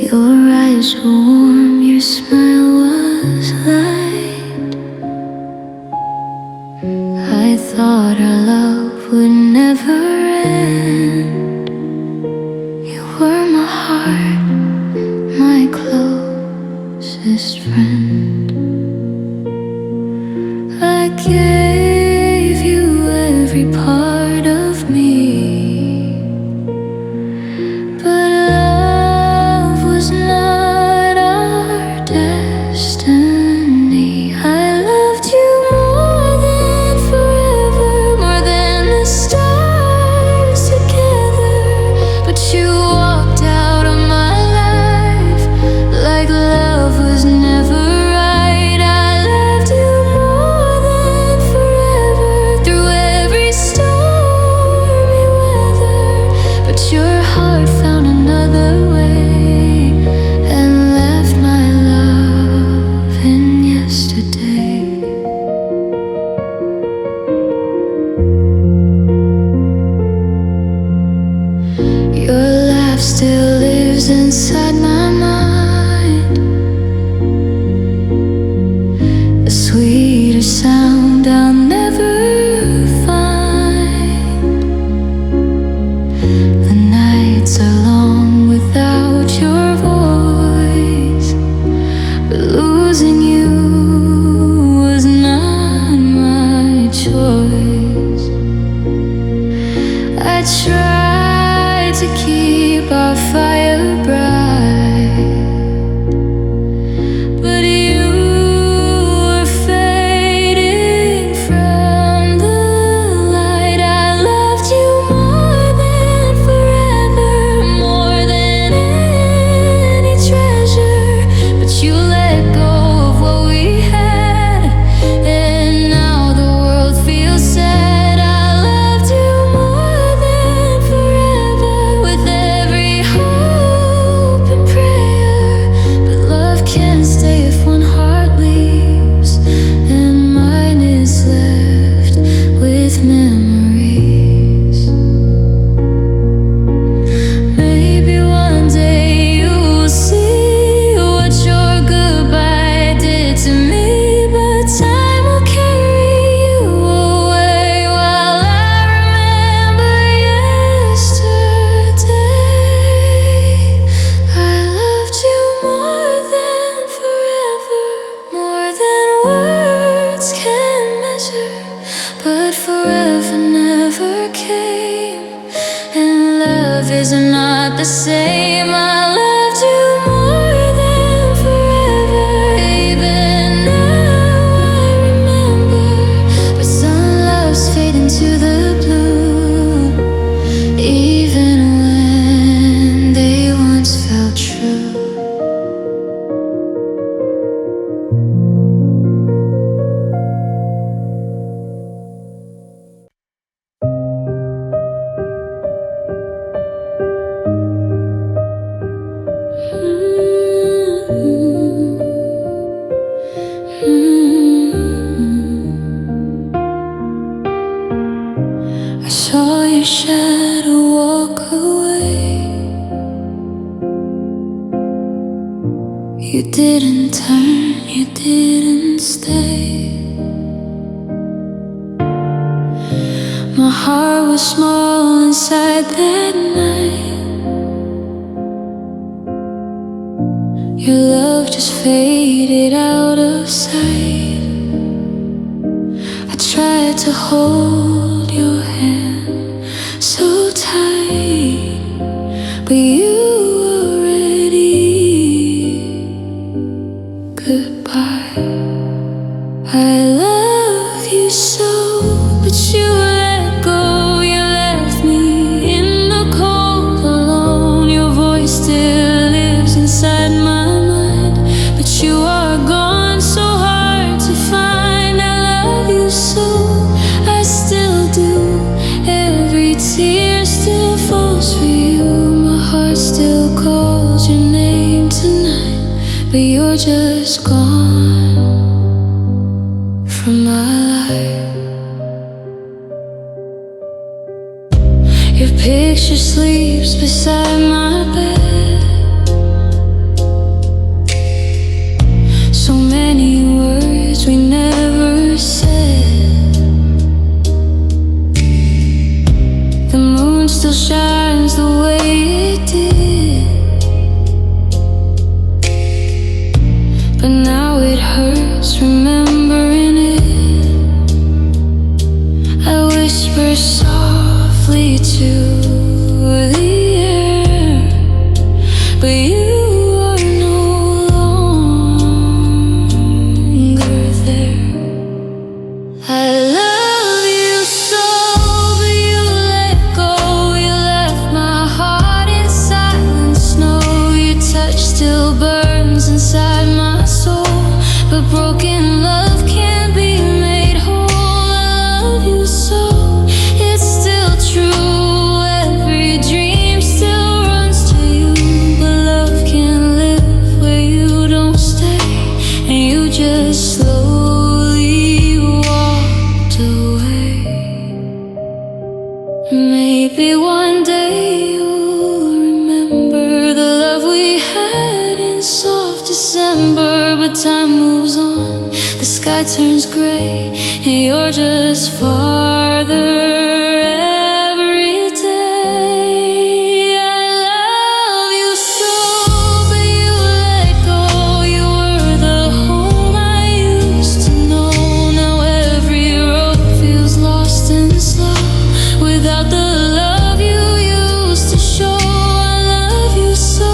Your eyes were warm, your smile was light. I thought our love would never end. You were my heart, my closest friend. I gave you every part of me, but love was not our destiny. I loved you more than forever, more than the stars together. But you walked out of my life like love was never right. I loved you more than forever, through every stormy weather. But your heart found another way and left my love in yesterday. Your laugh still lives inside my mind, a sweeter sound I'll never find. The nights are long without your voice, but losing you was not my choice. I tried to keep our fire bright, but you were fading from the light. I loved you more than forever, more than any treasure. But you let go of what we had, and now the world feels sad. I loved you more than forever, with every hope and prayer. But love can't stay if one heart leaves, and mine is left with memories. Maybe one day you will see what your goodbye did to me, but time will carry you away while I remember yesterday. I loved you more than forever, more than words can measure. But forever never came, and love is not the same. I loved you more than forever, even now I remember. But some loves fade into the blue, even when they once felt true. I saw your shadow walk away. You didn't turn, you didn't stay. My heart was small inside that night. Your love just faded out of sight. I tried to hold your hand so tight, but you already goodbye. I love you so, but you let go. You left me in the cold alone. Your voice still lives inside my mind, but you are gone, so hard to find. I love you so, I still do. Every tear still falls for you. My heart still calls your name tonight, but you're just gone from my life. Your picture sleeps beside my bed. sky turns gray, and you're just farther every day. I love you so, but you let go. You were the home I used to know. Now every road feels lost and slow without the love you used to show. I love you so,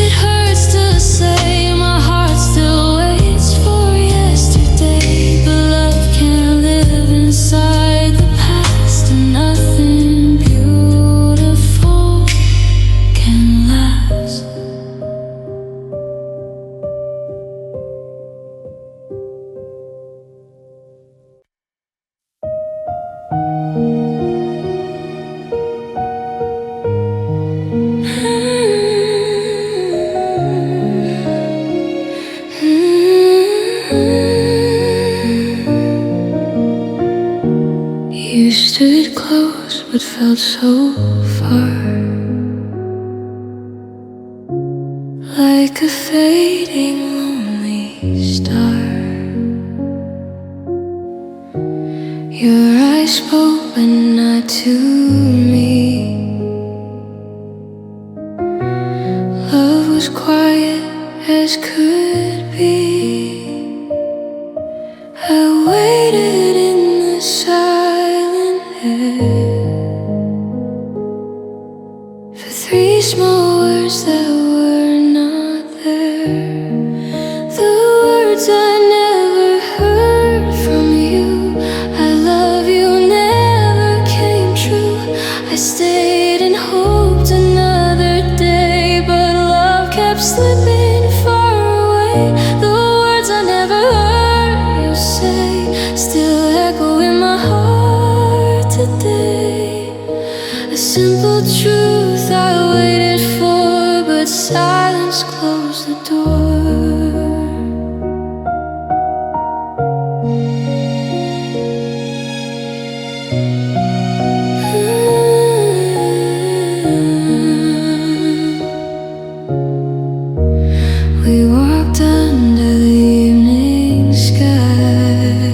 it hurts to say. My heart still waits for yesterday, but love can't live inside the past, and nothing beautiful can last. You stood close but felt so far, like a fading lonely star. Your eyes spoke but not to me. Love was quiet as could be. I waited in the silent air for three small words that were not there. The words I never heard from you. I love you never came true. I stayed and hoped another day, but love kept slipping far away. The words I never heard you say still echo in my heart today. A simple truth I waited for, but silence closed the door. We walked under the evening sky.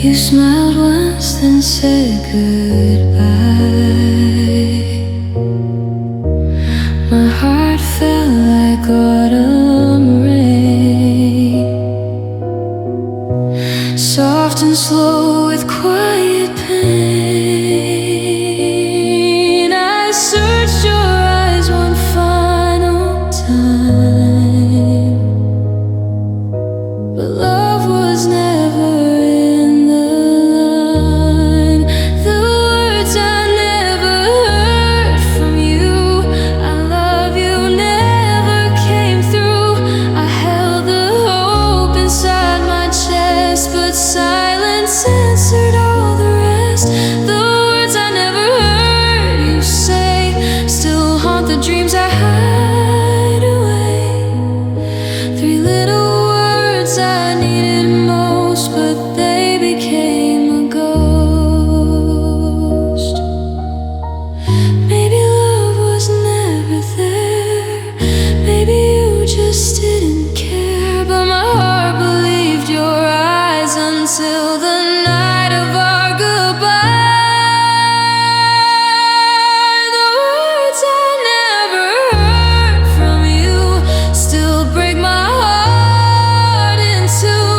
You smiled once, then said goodbye. My heart felt like autumn rain, soft and slow with quiet pain. I searched your eyes one final time, but love was never in the line. The words I never heard from you. I love you never came through. I held the hope inside my chest, but silence answered all the rest. The words I never heard you say still haunt the dreams I hide away. Three little words I needed most, but they became a ghost. Maybe love was never there. Maybe you just didn't care, but my heart believed your eyes until the night of our goodbye. The words I never heard from you still break my heart in two.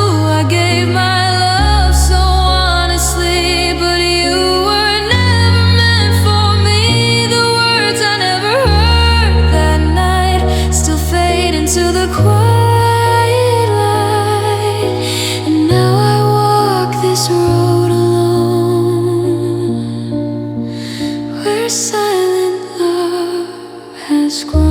I gave my love so honestly, but you were never meant for me. The words I never heard that night still fade into the quiet light. And now I walk this road alone, where silent love has grown.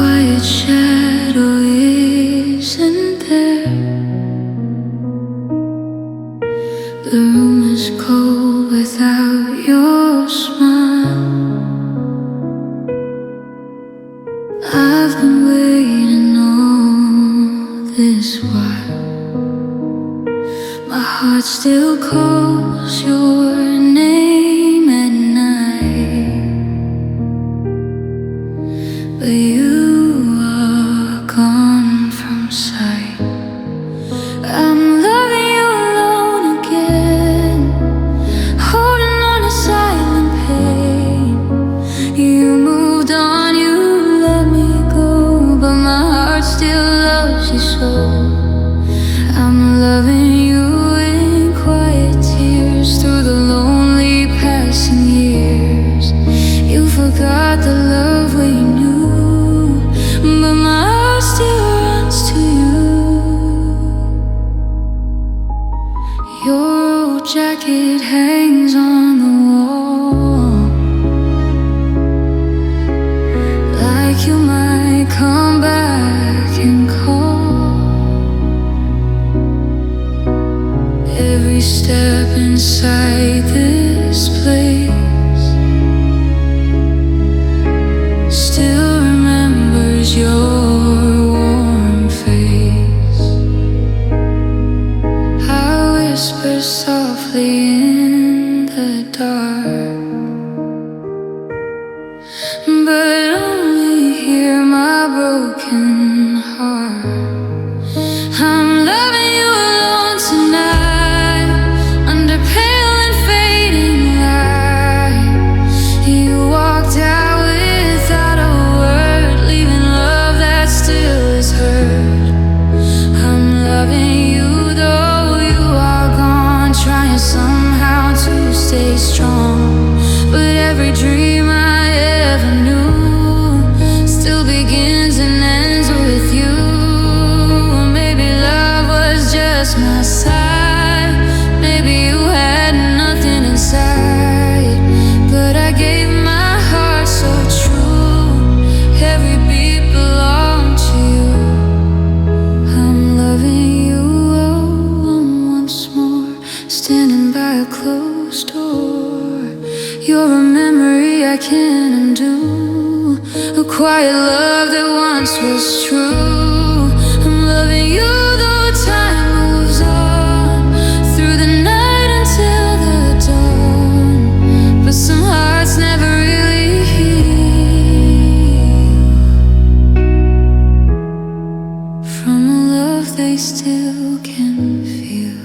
quiet shadow isn't there. The room is cold without your smile. I've been waiting all this while. My heart still calls your name at night, but you are gone from sight. I'm loving you alone again, holding on to silent pain. You moved on, you let me go, but my heart still loves you so. I'm loving you in quiet tears through the lonely passing years. You forgot the love we knew, but my heart still runs to you. Your old jacket hangs on the wall, like you might come back and call. Every step inside this place still remembers your warm face. I whisper softly in the dark, but only hear my broken heart. I'm loving you alone tonight, under pale and fading light. You walked out without a word, leaving love that still is hurt. I'm loving you though you are gone, trying somehow to stay strong. But every dream I ever knew still begins and ends with you. Maybe love was just my side, maybe you had nothing inside, but I gave my heart so true. Every beat belonged to you. I'm loving you alone once more, standing by a closed door. You're a memory I can't undo, a quiet love that once was true. I'm loving you though time moves on, through the night until the dawn. But some hearts never really heal from a love they still can feel.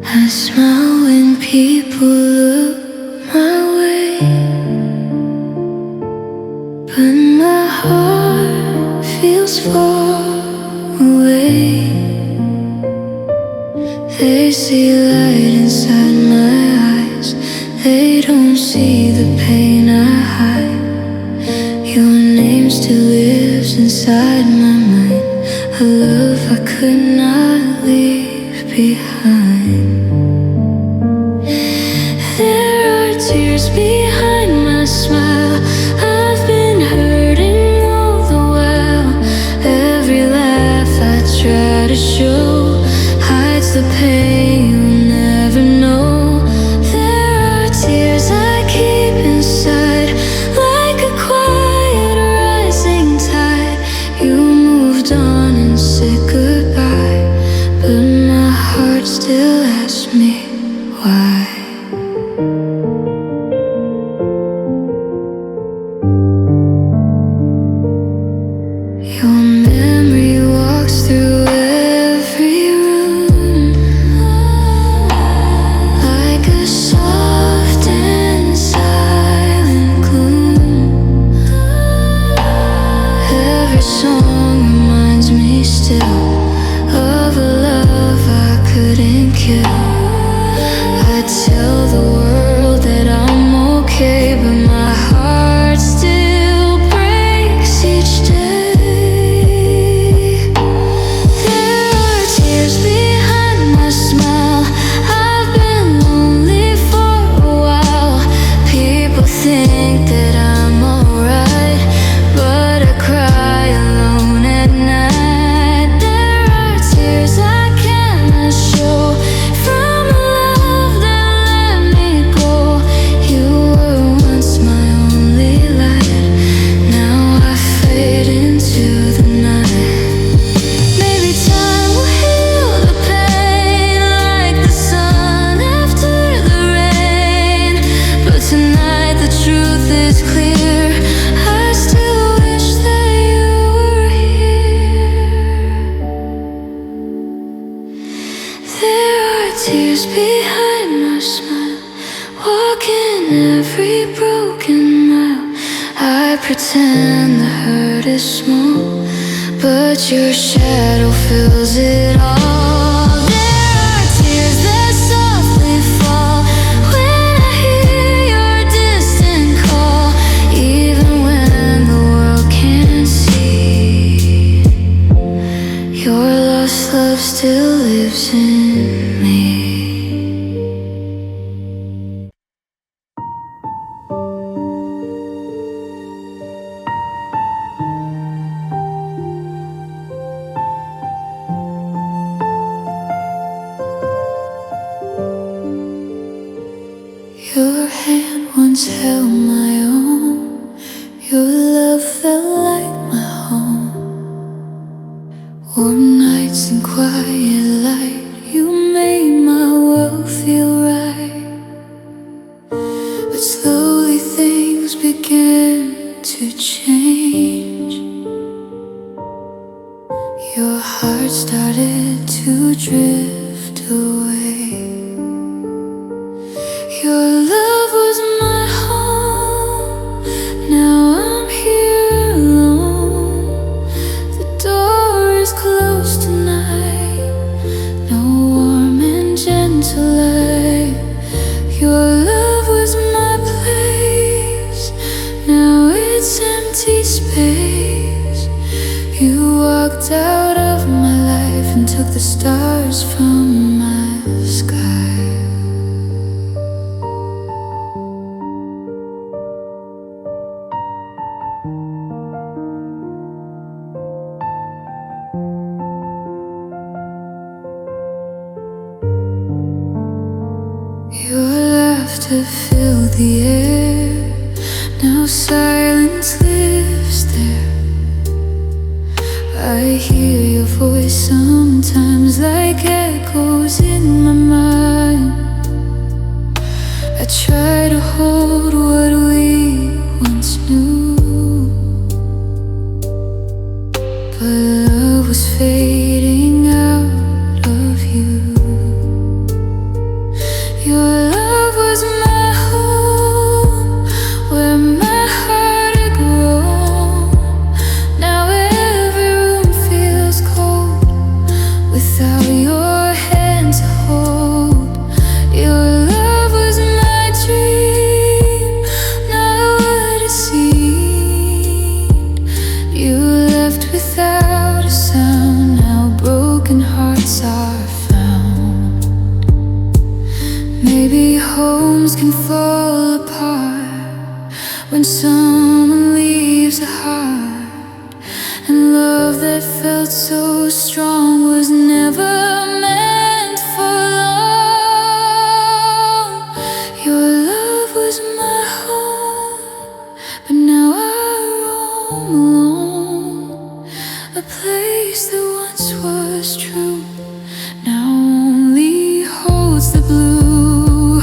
I smile when people look my way, but my heart feels far away. They see light inside my eyes, they don't see the pain I hide. Your name still lives inside my mind, a love I could not leave behind. There are tears behind my smile, I've been hurting all the while. Every laugh I try to show hides the pain you'll never know. There are tears I keep inside, like a quiet rising tide. You moved on and said goodbye, but my heart still asks me why. Your memory walks through every room, like a soft and silent gloom. Every song reminds me still of a love I couldn't kill. I tell behind my smile, walking every broken mile. I pretend the hurt is small, but your shadow fills it all. There are tears that softly fall when I hear your distant call, even when the world can't see. Your lost love still lives in me. Your hand once held my own. Your love felt like my home. Warm nights and quiet light, you made my world feel right. But slowly things began to change. Your heart started to drift away. Your love was my home, now I'm here alone. The door is closed tonight, no warm and gentle light. Your love was my place, now it's empty space. You walked out of my life and took the stars from my sky. Your laughter filled the air, now silence lives there. I hear your voice sometimes like echoes in my mind. I try to hold what we once knew, but love was fading out of you. Your love was my home, where my heart had grown. Now every room feels cold without your hand to hold. Your love was my dream, not what it seemed. You left without a sound, now broken hearts are found. Maybe homes can fall apart when someone leaves a heart, and love that felt so strong was never meant for long. Your love was my home, but now I roam alone. A place that once was true now only holds the blue.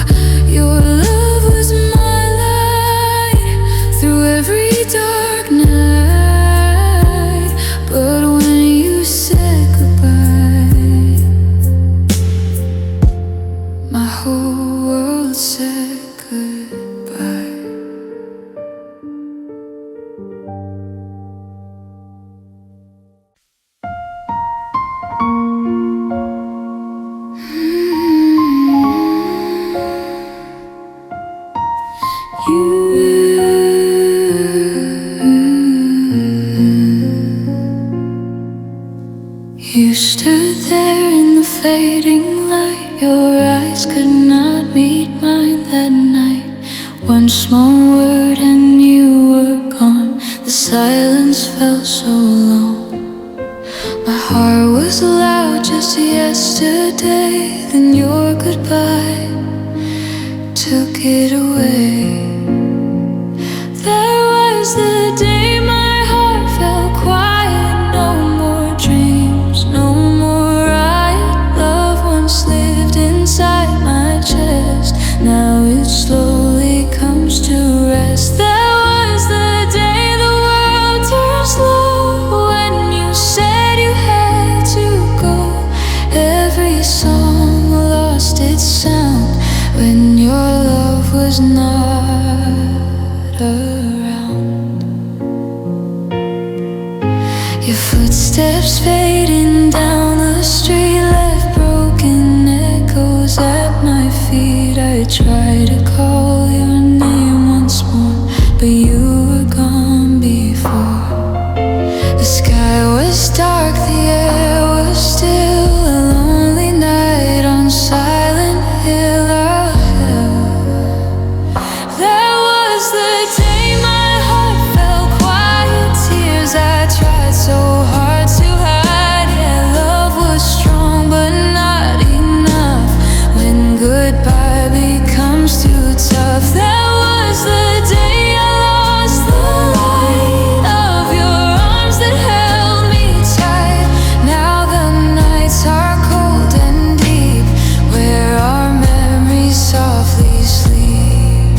Your love was my light through every dark night, but when you said goodbye, my whole world said goodbye. You stood there in the fading light. Your eyes could not meet mine that night. One small word and you were gone. The silence felt so long. My heart was loud just yesterday, then your goodbye took it away. There was the day my heart felt quiet. No more dreams, no more riot. Love once lived inside my chest, now it slowly comes to rest. There was the day the world turned slow, when you said you had to go. Every song lost its was not around. Your footsteps fading down the street left broken echoes at my feet. I tried to call your name once more, but you were gone before. The sky was dark, the air was still, a lonely night on Silent Hill. That was the day my heart fell quiet. Tears I tried so hard to hide. Yeah, love was strong but not enough when goodbye becomes too tough. That was the day I lost the light of your arms that held me tight. Now the nights are cold and deep, where our memories softly sleep.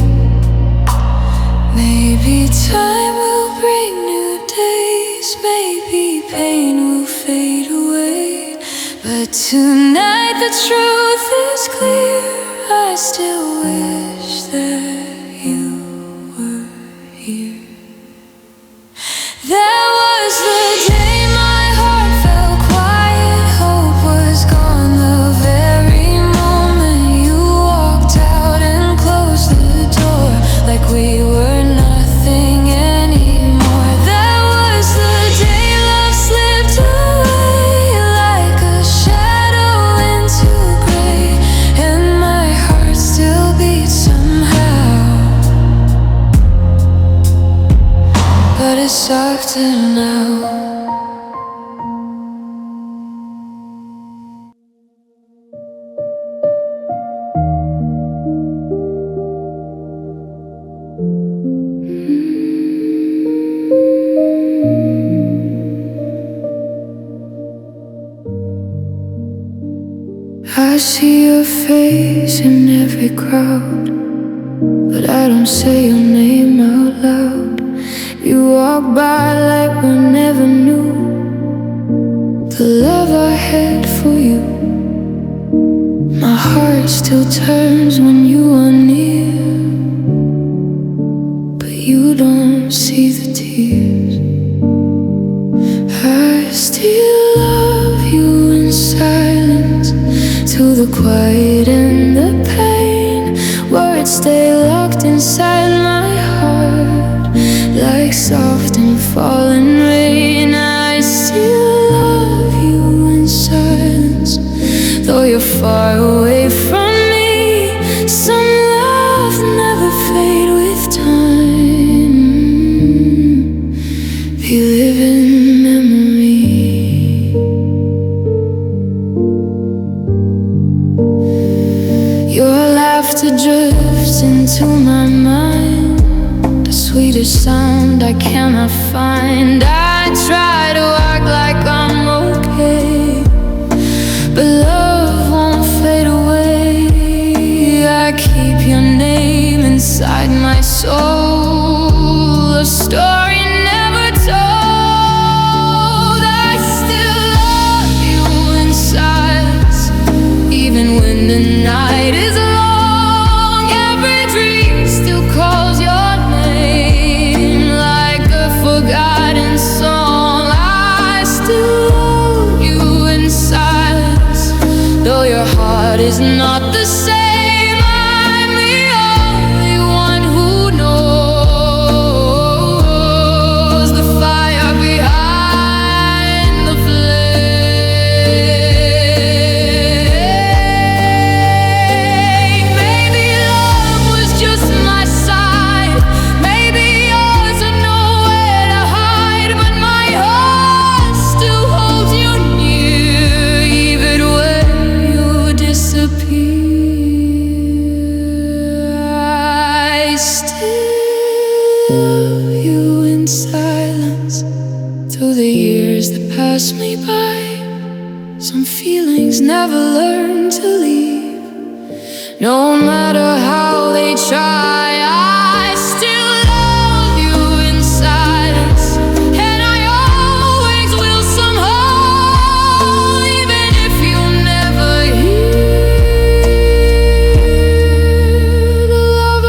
Maybe time will bring new days, maybe pain will fade away, but tonight the truth is clear. I still wish that you were here. That was the day my heart fell quiet. Hope was gone the very moment you walked out and closed the door, like we were nothing anymore. That was the day love slipped away like a shadow into gray, and my heart still beats somehow, but it's softer now. I see your face in every crowd, but I don't say your name out loud. You walk by like we never knew the love I had for you. My heart still turns when you are near, but you don't see the tears. I still love you in silence, to the quiet and the pain. Words stay locked inside my heart like soft and falling rain. I still love you in silence, though you're far away from me. Some love never fade with time. Be living memory. Your laughter drifts into my mind, the sweetest sound I cannot find. I try to act like I'm okay, but love won't fade away. I keep your name inside my soul, a story never told. I still love you in silence, even when the night is long. Every dream still calls your name like a forgotten song. I still love you in silence, though your heart is not the same. I'm the only one who knows the fire behind the flame. Maybe love was just my side, maybe yours had nowhere to hide, but my heart still holds you near, even when you disappear. I still love you in silence, through the years that pass me by. Some feelings never learn to leave, no matter how they try. I still love you in silence, and I always will somehow, even if you never hear the love I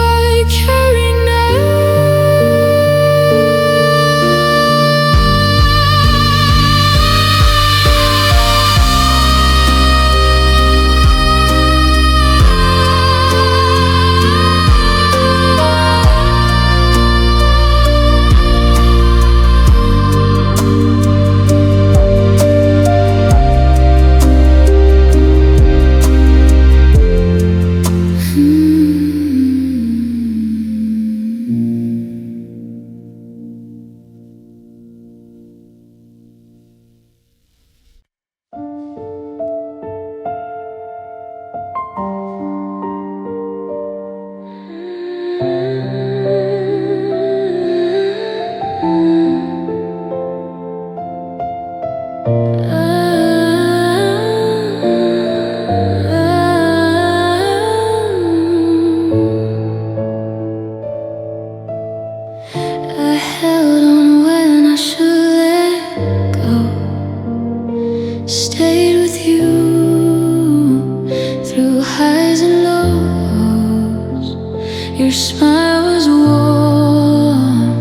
Your smile was warm,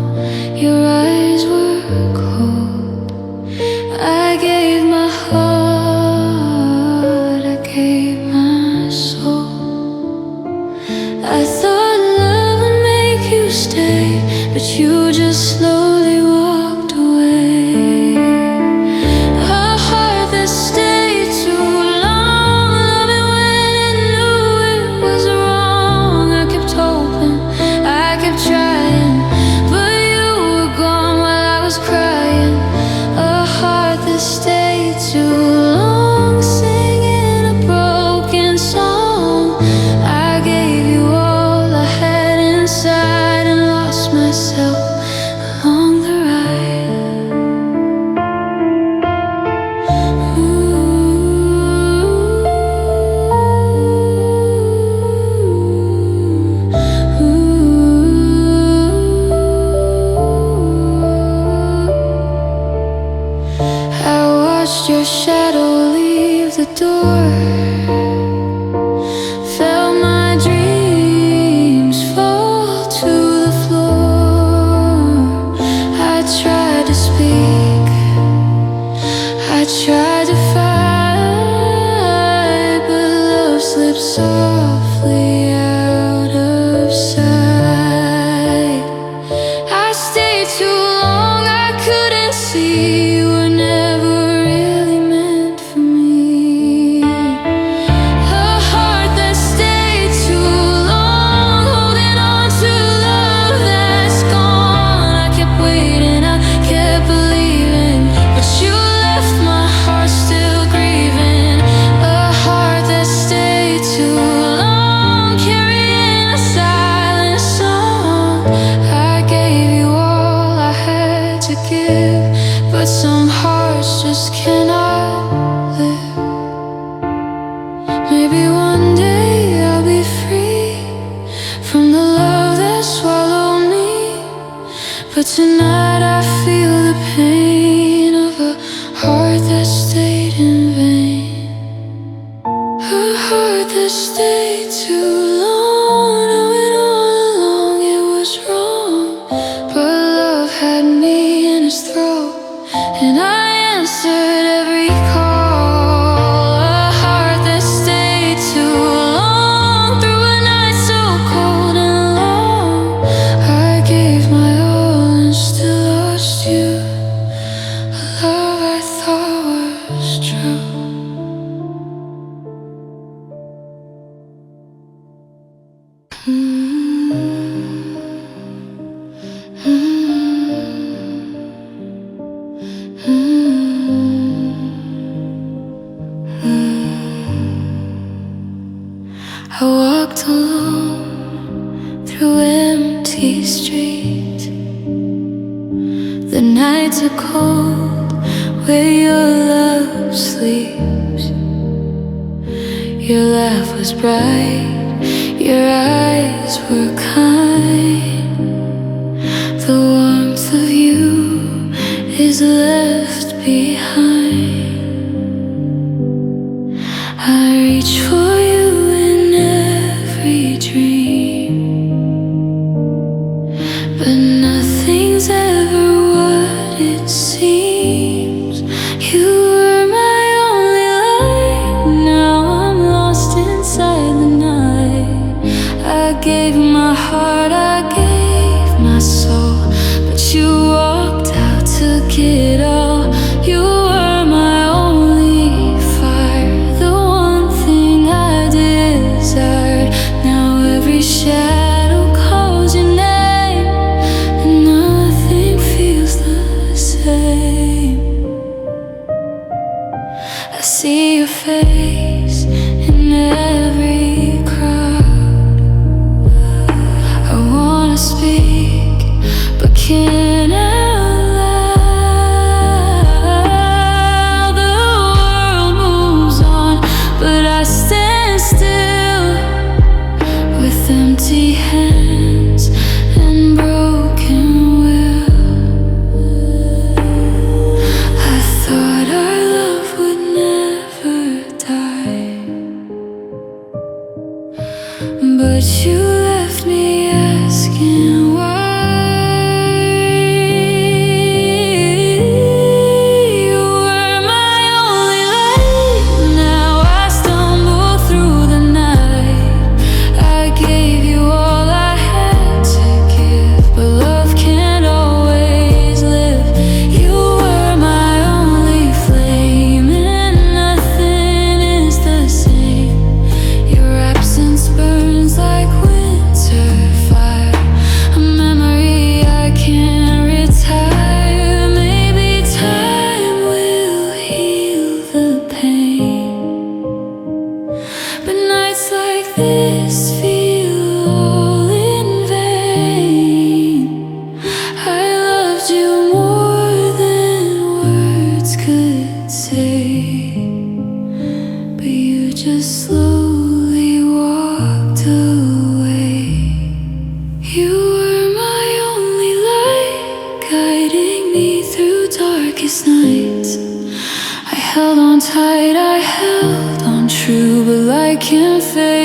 your eyes were cold. I gave my heart, I gave my soul. I thought love would make you stay, but you just slowly walked away. A heart that stayed too long, loving when it knew it was wrong. I kept hoping, I kept trying, but you were gone while I was crying. A heart that stayed too long, singing a broken song. I gave you all I had inside and lost myself along the ride. I watched your shadow leave the door, felt my dreams fall to the floor. I tried to speak, I tried to fight, but love slipped softly out of sight. I stayed too long, I couldn't see you were never really meant for me. A heart that stayed too long, holding on to love that's gone. I kept waiting, I kept believing, but you left my heart still grieving. A heart that stayed too long, carrying a silent song. I gave you all I had to give, but some hearts just cannot live. Maybe one day I'll be free from the love that swallowed me, but tonight I feel the pain of a heart that stayed in vain. A heart that stayed too long, knowing all along it was wrong, but love had me in its throat, and I answered every call. A heart that stayed too long, through a night so cold and long. I gave my all and still lost you, a love I thought was true. I walked alone through empty streets. The nights are cold where your love sleeps. Your laugh was bright, your eyes were kind. The warmth of you is left behind. I reach for you in every dream, but nothing's ever what it seems. You were my only light, now I'm lost inside the night. I gave my heart, I gave my soul, but you walked out, took it all. You were my only fire, the one thing I desired. Now every shadow calls your name, and nothing feels the same. I see your face in every crowd. I wanna speak, but can't out loud. The world moves on, but I stand still with empty hands and broken will. I thought our love would never die, but you left me out. asking why. You were my only light. Now I stumble through the night. I gave you all I had to give, but love can't always live. You were my only flame, and nothing is the same. Your absence burns like winter fire, a memory I can't retire. Maybe time will heal the pain, but nights like this feel all in vain. I loved you more than words could say, but you just slowly walked away. You were my only light, guiding me through darkest nights. I held on tight, I held on true, but light can fade.